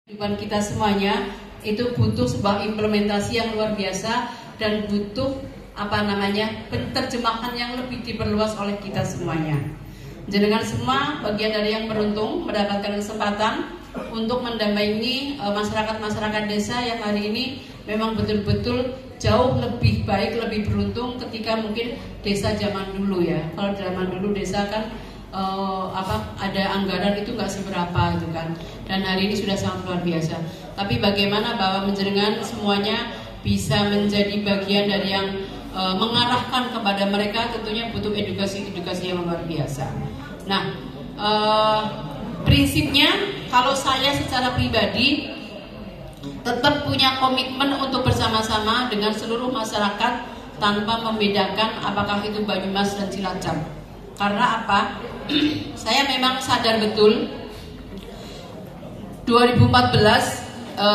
Kehidupan kita semuanya itu butuh sebuah implementasi yang luar biasa dan butuh penerjemahan yang lebih diperluas oleh kita semuanya. Jenengan semua bagian dari yang beruntung mendapatkan kesempatan untuk mendampingi masyarakat-masyarakat desa yang hari ini memang betul-betul jauh lebih baik, lebih beruntung ketika mungkin desa zaman dulu ya. Kalau zaman dulu desa kan ada anggaran itu nggak seberapa gitu kan, dan hari ini sudah sangat luar biasa. Tapi bagaimana bahwa menjenengan semuanya bisa menjadi bagian dari yang mengarahkan kepada mereka, tentunya butuh edukasi yang luar biasa. Nah, prinsipnya kalau saya secara pribadi tetap punya komitmen untuk bersama-sama dengan seluruh masyarakat tanpa membedakan apakah itu Banyumas dan Cilacap. Karena apa? Saya memang sadar betul 2014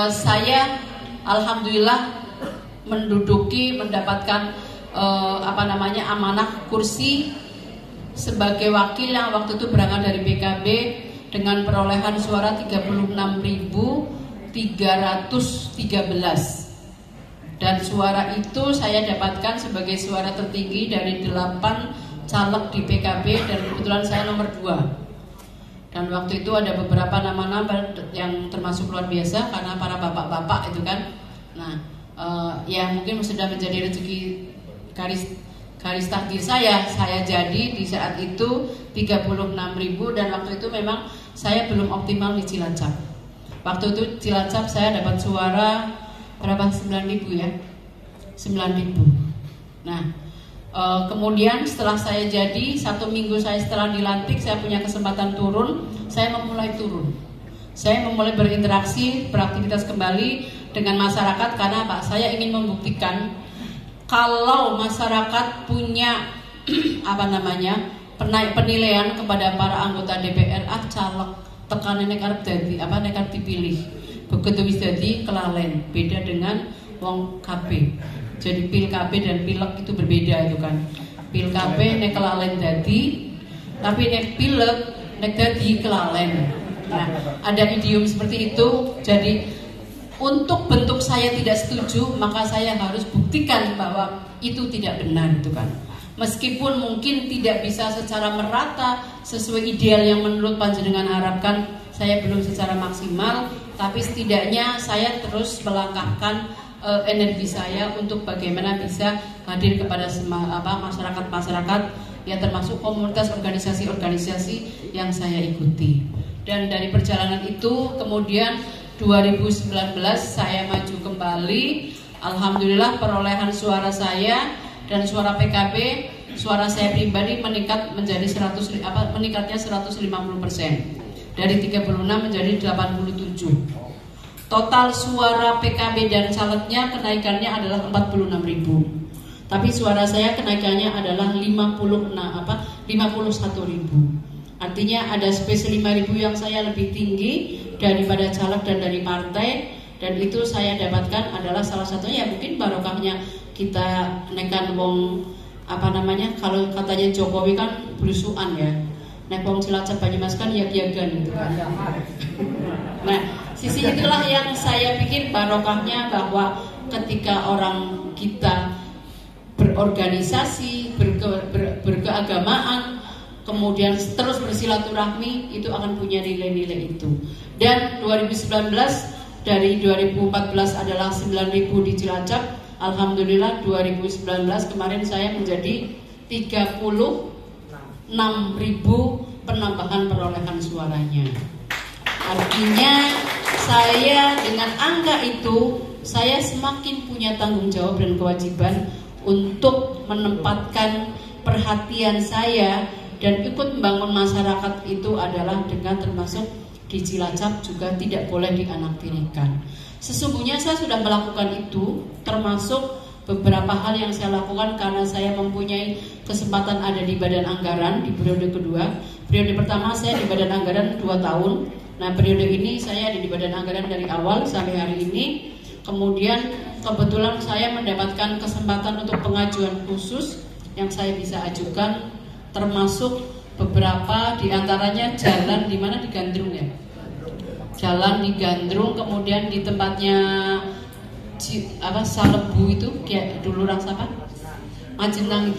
saya alhamdulillah mendapatkan amanah kursi sebagai wakil yang waktu itu berangkat dari PKB dengan perolehan suara 36.313, dan suara itu saya dapatkan sebagai suara tertinggi dari 8 caleg di PKB, dan kebetulan saya nomor 2. Dan waktu itu ada beberapa nama-nama yang termasuk luar biasa karena para bapak-bapak itu kan. Nah, ya mungkin sudah menjadi rezeki garis takdir saya jadi di saat itu 36.000, dan waktu itu memang saya belum optimal di Cilacap. Waktu itu Cilacap saya dapat suara berapa? 9.000 ya, 9.000. Nah, kemudian setelah saya jadi 1 minggu setelah dilantik, saya punya kesempatan turun. Saya memulai turun. Saya memulai berinteraksi, beraktivitas kembali dengan masyarakat karena Pak, saya ingin membuktikan kalau masyarakat punya penilaian kepada para anggota DPR, caleg tekanan nekat dipilih. Begitu wis dadi kelalen, beda dengan wong KB. Jadi pil KB dan pilek itu berbeda itu kan. Pil KB nek kelalen dadi, tapi nek pilek nek dadi kelalen. Nah, ada idiom seperti itu. Jadi untuk bentuk saya tidak setuju, maka saya harus buktikan bahwa itu tidak benar itu kan. Meskipun mungkin tidak bisa secara merata sesuai ideal yang menurut panjenengan harapkan, saya belum secara maksimal, tapi setidaknya saya terus melangkahkan energi saya untuk bagaimana bisa hadir kepada masyarakat-masyarakat yang termasuk komunitas organisasi-organisasi yang saya ikuti. Dan dari perjalanan itu kemudian 2019 saya maju kembali. Alhamdulillah perolehan suara saya dan suara PKB, suara saya pribadi meningkatnya 150%. Dari 36 menjadi 87. Total suara PKB dan calegnya kenaikannya adalah 46.000. Tapi suara saya kenaikannya adalah 51.000. Artinya ada space 5.000 yang saya lebih tinggi daripada caleg dan dari partai, dan itu saya dapatkan adalah salah satunya ya mungkin barokahnya kita nekan wong kalau katanya Jokowi kan belusuan ya. Nek wong Cilacap Banyumas kan yag-yagan gitu kan. Nah, sisi itulah yang saya pikir barokahnya, bahwa ketika orang kita berorganisasi, berkeagamaan, kemudian terus bersilaturahmi, itu akan punya nilai-nilai itu. Dan 2019 dari 2014 adalah 9.000 di Cilacap. Alhamdulillah 2019 kemarin saya menjadi 36.000 penambahan perolehan suaranya. Artinya saya dengan angka itu, saya semakin punya tanggung jawab dan kewajiban untuk menempatkan perhatian saya dan ikut membangun masyarakat itu adalah dengan termasuk di Cilacap juga tidak boleh dianaktirikan. Sesungguhnya saya sudah melakukan itu, termasuk beberapa hal yang saya lakukan karena saya mempunyai kesempatan ada di Badan Anggaran di periode kedua. Periode pertama saya di Badan Anggaran 2 tahun. Nah, periode ini saya ada di Badan Anggaran dari awal sampai hari ini. Kemudian kebetulan saya mendapatkan kesempatan untuk pengajuan khusus yang saya bisa ajukan, termasuk beberapa diantaranya jalan di mana di Gandrung ya. jalan di Gandrung, kemudian di tempatnya Salebu itu kayak dulu apa Majenang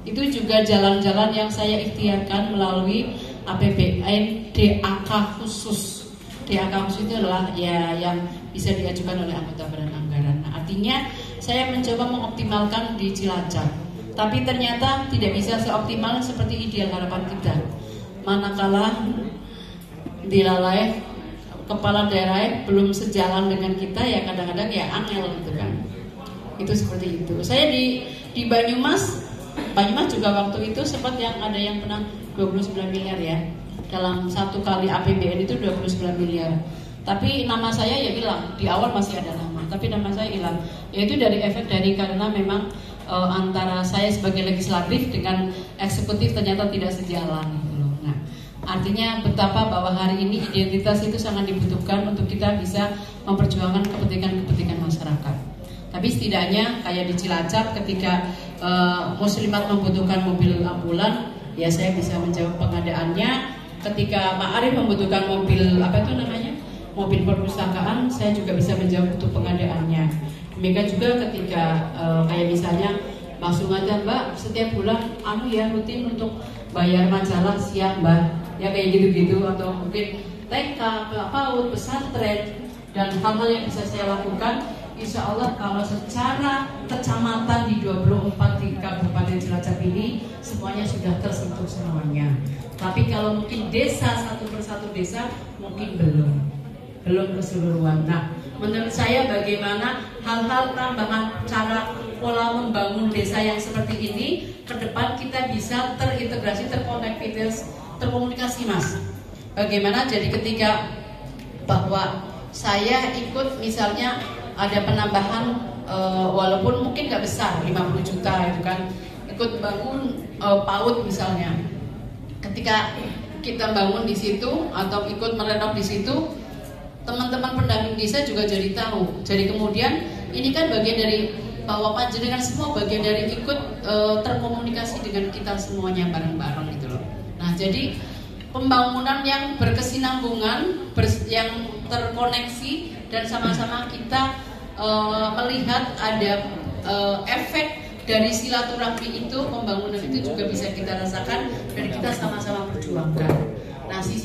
itu juga jalan-jalan yang saya ikhtiarkan melalui APBN DAK khusus. DAK khusus itu adalah ya yang bisa diajukan oleh anggota badan anggaran. Nah, artinya saya mencoba mengoptimalkan di Cilacap, tapi ternyata tidak bisa seoptimal seperti ideal harapan kita. Manakala dilalai kepala daerah belum sejalan dengan kita, ya kadang-kadang ya angel gitu kan. Itu seperti itu. Saya di Banyumas juga waktu itu sempat yang ada yang pernah 29 miliar ya. Dalam satu kali APBN itu 29 miliar. Tapi nama saya ya hilang. Di awal masih ada nama, tapi nama saya hilang. Yaitu dari efek dari karena memang antara saya sebagai legislatif dengan eksekutif ternyata tidak sejalan gitu loh. Nah, artinya betapa bahwa hari ini identitas itu sangat dibutuhkan untuk kita bisa memperjuangkan kepentingan masyarakat. Tapi setidaknya kayak di Cilacap ketika Muslimat membutuhkan mobil ambulan, ya saya bisa menjawab pengadaannya. Ketika Pak Arief membutuhkan mobil mobil perpustakaan, saya juga bisa menjawab untuk pengadaannya. Demikian juga ketika kayak misalnya langsung aja Mbak setiap bulan rutin untuk bayar majalah siap Mbak, ya kayak gitu-gitu, atau mungkin TK, PAUD, pesantren, dan hal-hal yang bisa saya lakukan. Insya Allah kalau secara kecamatan di 24 di Kabupaten Cilacap ini semuanya sudah tersentuh semuanya. Tapi kalau mungkin desa satu persatu desa mungkin belum keseluruhan. Nah, menurut saya bagaimana hal-hal tambahan cara pola membangun desa yang seperti ini ke depan kita bisa terintegrasi, terkomunikasi Mas. Bagaimana jadi ketika bahwa saya ikut misalnya ada penambahan walaupun mungkin nggak besar 50 juta itu kan, ikut bangun PAUD misalnya. Ketika kita bangun di situ atau ikut merenov di situ, teman-teman pendamping desa juga jadi tahu. Jadi kemudian ini kan bagian dari bahwa panjenengan semua bagian dari ikut terkomunikasi dengan kita semuanya bareng-bareng gitu loh. Nah, jadi pembangunan yang berkesinambungan, yang terkoneksi, dan sama-sama kita melihat ada efek dari silaturahmi itu, pembangunan itu juga bisa kita rasakan dan kita sama-sama perjuangkan. Nah, sisi